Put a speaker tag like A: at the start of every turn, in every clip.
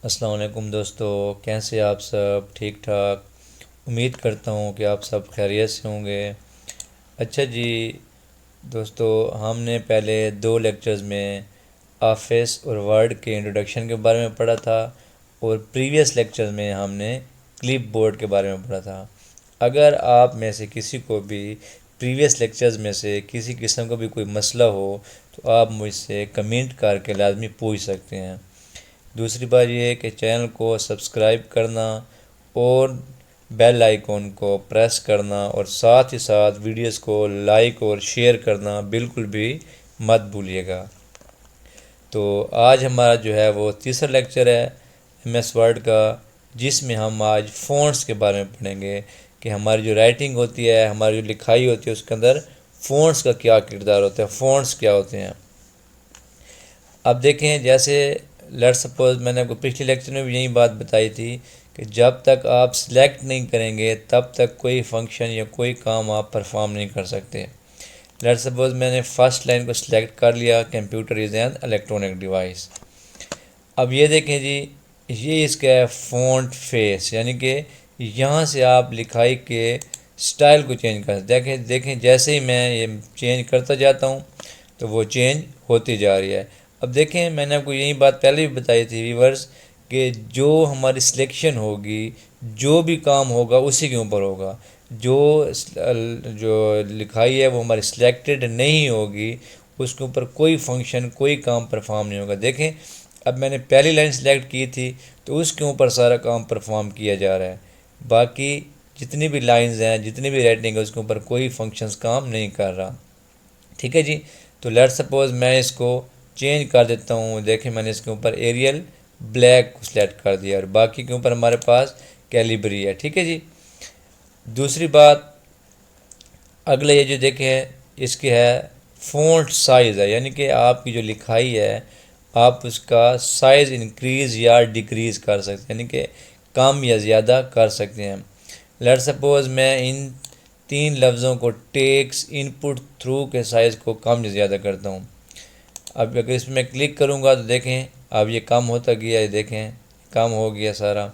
A: السلام علیکم دوستو، کیسے آپ سب؟ ٹھیک ٹھاک؟ امید کرتا ہوں کہ آپ سب خیریت سے ہوں گے۔ اچھا جی دوستو، ہم نے پہلے دو لیکچرز میں آفس اور ورڈ کے انٹروڈکشن کے بارے میں پڑھا تھا، اور پریویس لیکچرز میں ہم نے کلپ بورڈ کے بارے میں پڑھا تھا۔ اگر آپ میں سے کسی کو بھی پریویس لیکچرز میں سے کسی قسم کا بھی کوئی مسئلہ ہو تو آپ مجھ سے کمنٹ کر کے لازمی پوچھ سکتے ہیں۔ دوسری بات یہ ہے کہ چینل کو سبسکرائب کرنا اور بیل آئیکن کو پریس کرنا، اور ساتھ ہی ساتھ ویڈیوز کو لائک اور شیئر کرنا بالکل بھی مت بھولیے گا۔ تو آج ہمارا جو ہے وہ تیسرا لیکچر ہے ایم ایس ورڈ کا، جس میں ہم آج فونٹس کے بارے میں پڑھیں گے کہ ہماری جو رائٹنگ ہوتی ہے، ہماری جو لکھائی ہوتی ہے، اس کے اندر فونٹس کا کیا کردار ہوتا ہے، فونٹس کیا ہوتے ہیں۔ اب دیکھیں، جیسے لیٹ سپوز میں نے آپ کو پچھلے لیکچر میں بھی یہی بات بتائی تھی کہ جب تک آپ سلیکٹ نہیں کریں گے تب تک کوئی فنکشن یا کوئی کام آپ پرفارم نہیں کر سکتے۔ لیٹ سپوز میں نے فرسٹ لائن کو سلیکٹ کر لیا، computer is an electronic device. اب یہ دیکھیں جی، یہ اس کا ہے فونٹ فیس، یعنی کہ یہاں سے آپ لکھائی کے سٹائل کو چینج کر دیکھیں جیسے ہی میں یہ چینج کرتا جاتا ہوں تو وہ چینج ہوتی جا رہی ہے۔ اب دیکھیں، میں نے آپ کو یہی بات پہلے بھی بتائی تھی ویورز، کہ جو ہماری سلیکشن ہوگی، جو بھی کام ہوگا اسی کے اوپر ہوگا۔ جو لکھائی ہے وہ ہماری سلیکٹڈ نہیں ہوگی، اس کے اوپر کوئی فنکشن، کوئی کام پرفارم نہیں ہوگا۔ دیکھیں، اب میں نے پہلی لائن سلیکٹ کی تھی تو اس کے اوپر سارا کام پرفارم کیا جا رہا ہے، باقی جتنی بھی لائنز ہیں، جتنی بھی رائٹنگ ہے، اس کے اوپر کوئی فنکشنز کام نہیں کر رہا۔ ٹھیک ہے جی، تو لیٹ سپوز میں اس کو چینج کر دیتا ہوں۔ دیکھیں، میں نے اس کے اوپر ایریل بلیک کو سلیکٹ کر دیا، اور باقی کے اوپر ہمارے پاس کیلیبری ہے۔ ٹھیک ہے جی، دوسری بات اگلے یہ جو دیکھیں، اس کے ہے فونٹ سائز ہے، یعنی کہ آپ کی جو لکھائی ہے آپ اس کا سائز انکریز یا ڈیکریز کر سکتے ہیں، یعنی کہ کم یا زیادہ کر سکتے ہیں۔ لیٹ سپوز میں ان تین لفظوں کو ٹیکس ان پٹ تھرو کے سائز کو کم یا زیادہ کرتا ہوں۔ اب اگر اس میں کلک کروں گا تو دیکھیں اب یہ کم ہوتا گیا، یہ دیکھیں کم ہو گیا سارا۔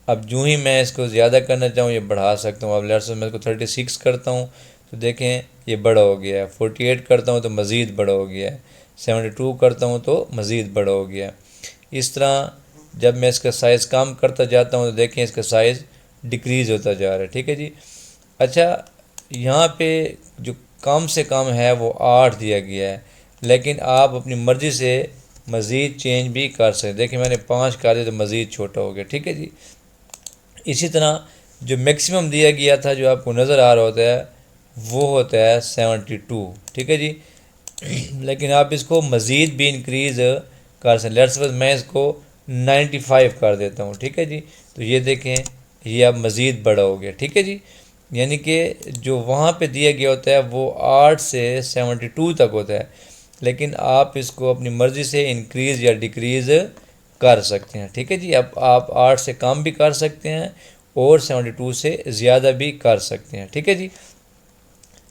A: اب جو ہی میں اس کو زیادہ کرنا چاہوں یہ بڑھا سکتا ہوں۔ اب لیٹس میں اس کو 36 کرتا ہوں تو دیکھیں یہ بڑا ہو گیا ہے، 48 کرتا ہوں تو مزید بڑا ہو گیا ہے، 72 کرتا ہوں تو مزید بڑا ہو گیا ہے۔ اس طرح جب میں اس کا سائز کم کرتا جاتا ہوں تو دیکھیں اس کا سائز ڈکریز ہوتا جا رہا ہے۔ ٹھیک ہے جی، اچھا یہاں پہ جو کم سے کم ہے وہ 8 دیا گیا ہے، لیکن آپ اپنی مرضی سے مزید چینج بھی کر سکتے۔ دیکھیں میں نے 5 کر دیا تو مزید چھوٹا ہو گیا۔ ٹھیک ہے جی، اسی طرح جو میکسیمم دیا گیا تھا جو آپ کو نظر آ رہا ہوتا ہے وہ ہوتا ہے 72۔ ٹھیک ہے جی، لیکن آپ اس کو مزید بھی انکریز کر سکتے۔ لیٹس سپوز میں اس کو 95 کر دیتا ہوں۔ ٹھیک ہے جی، تو یہ دیکھیں یہ اب مزید بڑا ہو گیا۔ ٹھیک ہے جی، یعنی کہ جو وہاں پہ دیا گیا ہوتا ہے وہ 8 سے 72 تک ہوتا ہے، لیکن آپ اس کو اپنی مرضی سے انکریز یا ڈیکریز کر سکتے ہیں۔ ٹھیک ہے جی، اب آپ 8 سے کم بھی کر سکتے ہیں اور 72 سے زیادہ بھی کر سکتے ہیں۔ ٹھیک ہے جی،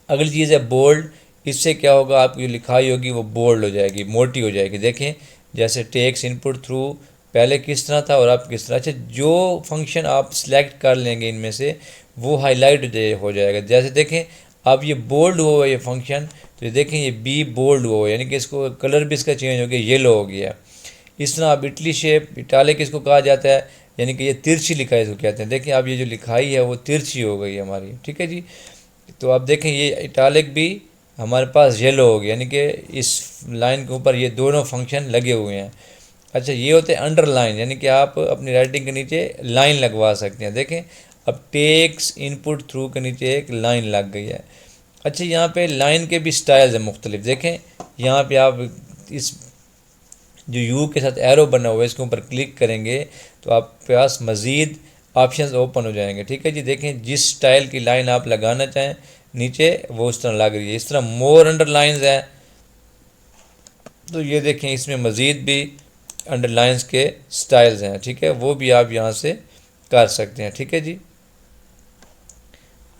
A: اگلی چیز ہے بولڈ۔ اس سے کیا ہوگا، آپ کی لکھائی ہوگی وہ بولڈ ہو جائے گی، موٹی ہو جائے گی۔ دیکھیں جیسے ٹیکس ان پٹ تھرو پہلے کس طرح تھا اور اب کس طرح۔ اچھا، جو فنکشن آپ سلیکٹ کر لیں گے ان میں سے وہ ہائی لائٹ ہو جائے گا۔ جیسے دیکھیں اب یہ بولڈ ہوا یہ فنکشن، تو یہ دیکھیں یہ بی بولڈ ہوا، یعنی کہ اس کو کلر بھی اس کا چینج ہو گیا، یلو ہو گیا۔ اس طرح اب اٹلی شیپ، اٹالک اس کو کہا جاتا ہے، یعنی کہ یہ ترچھی لکھائی اس کو کہتے ہیں۔ دیکھیں اب یہ جو لکھائی ہے وہ ترچھی ہو گئی ہماری۔ ٹھیک ہے جی، تو اب دیکھیں یہ اٹالک بھی ہمارے پاس یلو ہو گیا، یعنی کہ اس لائن کے اوپر یہ دونوں فنکشن لگے ہوئے ہیں۔ اچھا، یہ ہوتے ہیں انڈر لائن، یعنی کہ آپ اپنی رائٹنگ کے نیچے لائن لگوا سکتے ہیں۔ دیکھیں اب ٹیکس ان پٹ تھرو کے نیچے ایک لائن لگ گئی ہے۔ اچھا، یہاں پہ لائن کے بھی سٹائلز ہیں مختلف۔ دیکھیں یہاں پہ آپ اس جو یو کے ساتھ ایرو بنا ہوا ہے اس کے اوپر کلک کریں گے تو آپ کے پاس مزید آپشنز اوپن ہو جائیں گے۔ ٹھیک ہے جی، دیکھیں جس سٹائل کی لائن آپ لگانا چاہیں نیچے وہ اس طرح لگ رہی ہے۔ اس طرح مور انڈر لائنز ہے تو یہ دیکھیں اس میں مزید بھی انڈر لائنز کے سٹائلز ہیں۔ ٹھیک ہے، وہ بھی آپ یہاں سے کر سکتے ہیں۔ ٹھیک ہے جی،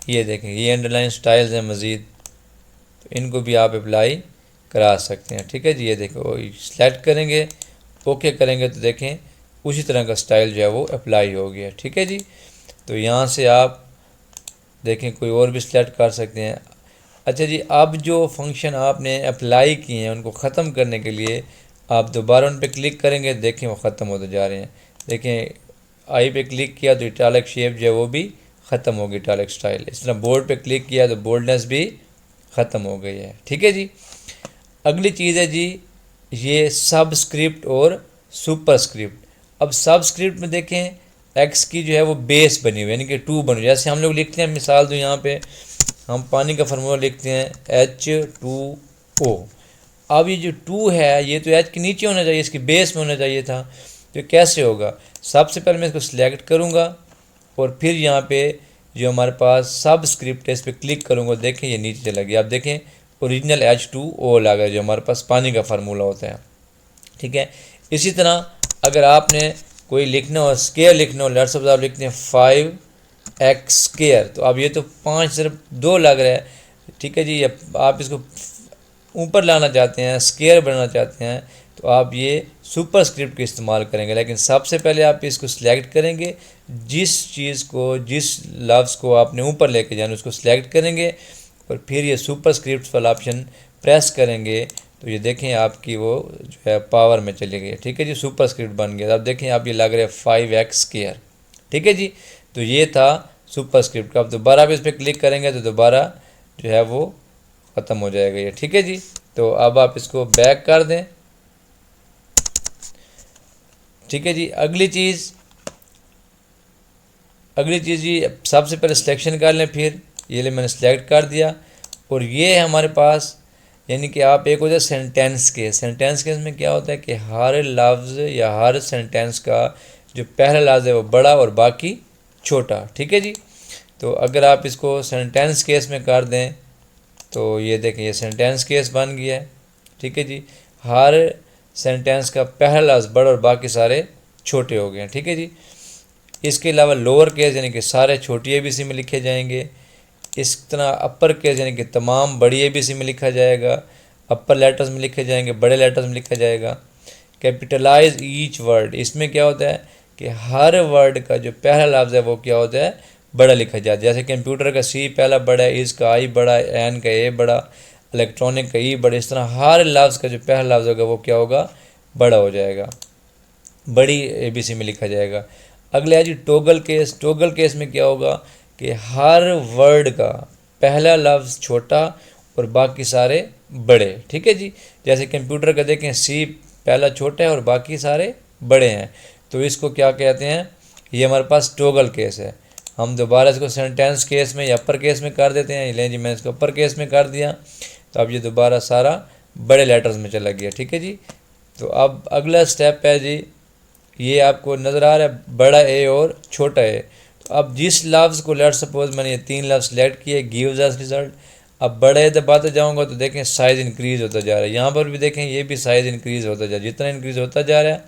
A: یہ دیکھیں یہ انڈر لائن سٹائلز ہیں مزید، تو ان کو بھی آپ اپلائی کرا سکتے ہیں۔ ٹھیک ہے جی، یہ دیکھیں وہ سلیکٹ کریں گے، اوکے کریں گے تو دیکھیں اسی طرح کا سٹائل جو ہے وہ اپلائی ہو گیا. ٹھیک ہے جی. تو یہاں سے آپ دیکھیں کوئی اور بھی سلیکٹ کر سکتے ہیں. اچھا جی، اب جو فنکشن آپ نے اپلائی کیے ہیں ان کو ختم کرنے کے لیے آپ دوبارہ ان پہ کلک کریں گے. دیکھیں وہ ختم ہوتے جا رہے ہیں. دیکھیں آئی پہ کلک کیا تو اٹالک شیپ جو ہے وہ بھی ختم ہوگی، اٹالک سٹائل. اس طرح بولڈ پہ کلک کیا تو بولڈنس بھی ختم ہو گئی ہے. ٹھیک ہے جی. اگلی چیز ہے جی یہ سب اسکرپٹ اور سپر اسکرپٹ. اب سب اسکرپٹ میں دیکھیں ایکس کی جو ہے وہ بیس بنی ہوئی یعنی کہ 2 بنی ہوئی. جیسے ہم لوگ لکھتے ہیں، مثال تو یہاں پہ ہم پانی کا فارمولہ لکھتے ہیں H2O. اب یہ جو 2 ہے یہ تو ایچ کے نیچے ہونا چاہیے، اس کی بیس میں ہونا چاہیے تھا. تو کیسے ہوگا؟ سب سے پہلے میں اس کو سلیکٹ کروں گا اور پھر یہاں پہ جو ہمارے پاس سب اسکرپٹ ہے اس پہ کلک کروں گا. دیکھیں یہ نیچے چلا گیا. آپ دیکھیں اوریجنل H2O لگا جو ہمارے پاس پانی کا فارمولہ ہوتا ہے. ٹھیک ہے. اسی طرح اگر آپ نے کوئی لکھنا ہو اسکیئر لکھنا ہو، لیٹس سپوز آپ لکھتے ہیں 5x اسکیئر، تو اب یہ تو 5 صرف 2 لگ رہا ہے. ٹھیک ہے جی. آپ اس کو اوپر لانا چاہتے ہیں، اسکیئر بنانا چاہتے ہیں، تو آپ یہ سپر اسکرپٹ کا استعمال کریں گے. لیکن سب سے پہلے آپ اس کو سلیکٹ کریں گے، جس چیز کو جس لفظ کو آپ نے اوپر لے کے جانا اس کو سلیکٹ کریں گے اور پھر یہ سپر اسکرپٹ والا آپشن پریس کریں گے تو یہ دیکھیں آپ کی وہ جو ہے پاور میں چلی گئی. ٹھیک ہے جی. سپر اسکرپٹ بن گیا. اب دیکھیں آپ یہ لگ رہا ہے 5x اسکیئر. ٹھیک ہے جی. تو یہ تھا سپر اسکرپٹ کا. اب دوبارہ بھی اس پہ کلک کریں گے تو دوبارہ جو ہے وہ ختم ہو جائے گا یہ. ٹھیک ہے جی. تو اب آپ اس کو بیک کر دیں. ٹھیک ہے جی. اگلی چیز جی سب سے پہلے سلیکشن کر لیں. پھر یہ میں نے سلیکٹ کر دیا اور یہ ہمارے پاس یعنی کہ آپ ایک ہوتا ہے سینٹینس کیس. سینٹینس کیس میں کیا ہوتا ہے کہ ہر لفظ یا ہر سینٹینس کا جو پہلا لفظ ہے وہ بڑا اور باقی چھوٹا. ٹھیک ہے جی. تو اگر آپ اس کو سینٹینس کیس میں کر دیں تو یہ دیکھیں یہ سینٹینس کیس بن گیا ہے. ٹھیک ہے جی. ہر سینٹینس کا پہلا لفظ بڑا اور باقی سارے چھوٹے ہو گئے ہیں. ٹھیک ہے جی. اس کے علاوہ لوور کیس یعنی کہ سارے چھوٹی اے بی سی میں لکھے جائیں گے. اس طرح اپر کیس یعنی کہ تمام بڑی اے بی سی میں لکھا جائے گا، اپر لیٹرز میں لکھے جائیں گے، بڑے لیٹرز میں لکھا جائے گا. کیپٹلائز ایچ ورڈ، اس میں کیا ہوتا ہے کہ ہر ورڈ کا جو پہلا لفظ ہے وہ کیا ہوتا ہے بڑا لکھا جاتا ہے. جیسے کمپیوٹر کا سی پہلا بڑا ہے، اس کا آئی بڑا ہے، این کا اے بڑا، الیکٹرانک کا ای بڑا. اس طرح ہر لفظ کا جو پہلا لفظ ہوگا وہ کیا ہوگا بڑا ہو جائے گا، بڑی اے بی سی میں لکھا جائے گا. اگلے ہے جی ٹوگل کیس. ٹوگل کیس میں کیا ہوگا کہ ہر ورڈ کا پہلا لفظ چھوٹا اور باقی سارے بڑے. ٹھیک ہے جی. جیسے کمپیوٹر کا دیکھیں سی پہلا چھوٹا ہے اور باقی سارے بڑے ہیں، تو اس کو کیا کہتے ہیں، یہ ہمارے پاس ٹوگل کیس ہے. ہم دوبارہ اس کو سینٹینس کیس میں یا اپر کیس میں کر دیتے ہیں. لیں جی میں اس کو اپر کیس میں کر دیا تو اب یہ دوبارہ سارا بڑے لیٹرز میں چلا گیا. ٹھیک ہے جی. تو اب اگلا سٹیپ ہے جی یہ آپ کو نظر آ رہا ہے بڑا اے اور چھوٹا اے. تو اب جس لفظ کو لیٹ سپوز میں نے یہ 3 لفظ سلیکٹ کیے گیوز ایز ریزلٹ. اب بڑے دباتے جاؤں گا تو دیکھیں سائز انکریز ہوتا جا رہا ہے. یہاں پر بھی دیکھیں یہ بھی سائز انکریز ہوتا جا رہا ہے. جتنا انکریز ہوتا جا رہا ہے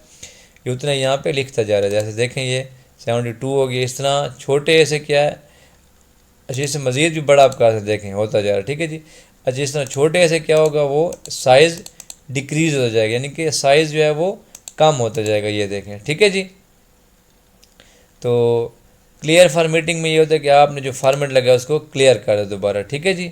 A: یہ اتنا یہاں پہ لکھتا جا رہا ہے. جیسے دیکھیں یہ 72 ہو گیا. اس طرح چھوٹے اے سے کیا ہے، اچھا اس سے مزید بھی بڑا آپ کا دیکھیں ہوتا جا رہا ہے. ٹھیک ہے جی. اچھا اس طرح چھوٹے اے سے کیا ہوگا وہ سائز ڈیکریز ہوتا جائے گا یعنی کہ سائز جو ہے وہ کم ہوتا جائے گا. یہ دیکھیں. ٹھیک ہے جی. تو کلیئر فارمیٹنگ میں یہ ہوتا ہے کہ آپ نے جو فارمیٹ لگا اس کو کلیئر کر دیں دوبارہ. ٹھیک ہے جی.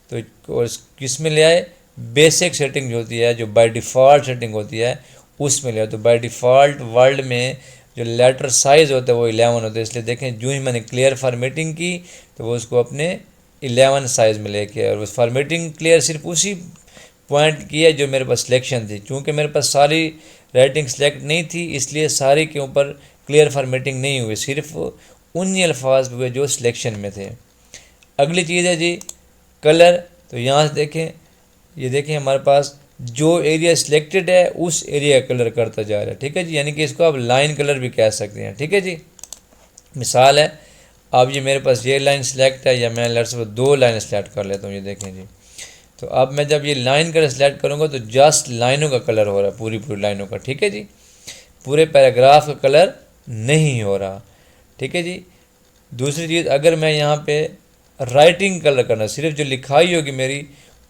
A: تو اور کس میں لے آئے، بیسک سیٹنگ جو ہوتی ہے جو بائی ڈیفالٹ سیٹنگ ہوتی ہے اس میں لے آئے. تو بائی ڈیفالٹ ورلڈ میں جو لیٹر سائز ہوتا ہے وہ 11 ہوتا ہے. اس لیے دیکھیں جو ہی میں نے کلیئر فارمیٹنگ کی تو وہ اس کو اپنے 11 سائز میں لے کے، اور اس فارمیٹنگ کلیئر صرف اسی پوائنٹ کی ہے جو میرے پاس سلیکشن تھی. چونکہ میرے پاس ساری رائٹنگ سلیکٹ نہیں تھی اس لیے ساری کے اوپر کلیئر فارمیٹنگ نہیں ہوئی، صرف انہی الفاظ ہوئے جو سلیکشن میں تھے. اگلی چیز ہے جی کلر. تو یہاں سے دیکھیں یہ دیکھیں ہمارے پاس جو ایریا سلیکٹڈ ہے اس ایریا کا کلر کرتا جا رہا ہے. ٹھیک ہے جی. یعنی کہ اس کو آپ لائن کلر بھی کہہ سکتے ہیں. ٹھیک ہے جی. مثال ہے اب یہ میرے پاس یہ لائن سلیکٹ ہے یا میں لیٹس سپوز 2 لائن سلیکٹ کر لیتا ہوں. یہ دیکھیں جی. تو اب میں جب یہ لائن کلر سلیکٹ کروں گا تو جسٹ لائنوں کا کلر ہو رہا ہے، پوری لائنوں کا. ٹھیک ہے جی. پورے پیراگراف کا کلر نہیں ہو رہا. ٹھیک ہے جی. دوسری چیز اگر میں یہاں پہ رائٹنگ کلر کرنا، صرف جو لکھائی ہوگی میری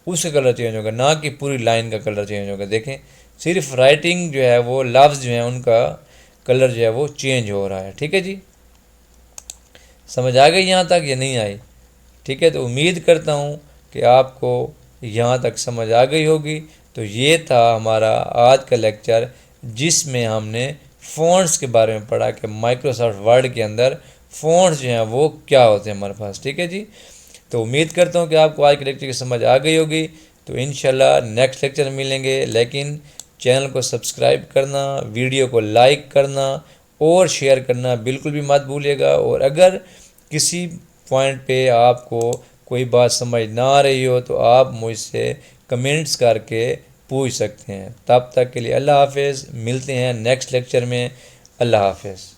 A: اس کا کلر چینج ہوگا، نہ کہ پوری لائن کا کلر چینج ہوگا. دیکھیں صرف رائٹنگ جو ہے وہ لفظ جو ہیں ان کا کلر جو ہے وہ چینج ہو رہا ہے. ٹھیک ہے جی، سمجھ آ گئی یہاں تک یا نہیں آئی؟ ٹھیک ہے، تو امید کرتا ہوں کہ آپ کو یہاں تک سمجھ آ گئی ہوگی. تو یہ تھا ہمارا آج کا لیکچر، جس میں ہم نے فونٹس کے بارے میں پڑھا کہ مائکروسافٹ ورڈ کے اندر فونٹس جو ہیں وہ کیا ہوتے ہیں ہمارے پاس. ٹھیک ہے جی، تو امید کرتا ہوں کہ آپ کو آج کے لیکچر کی سمجھ آ گئی ہوگی. تو انشاءاللہ نیکسٹ لیکچر ملیں گے، لیکن چینل کو سبسکرائب کرنا، ویڈیو کو لائک کرنا اور شیئر کرنا بالکل بھی مت بھولیے گا. اور اگر کسی پوائنٹ پہ آپ کو کوئی بات سمجھ نہ آ رہی ہو تو آپ مجھ سے کمنٹس کر کے پوچھ سکتے ہیں. تب تک کے لیے اللہ حافظ، ملتے ہیں نیکسٹ لیکچر میں. اللہ حافظ.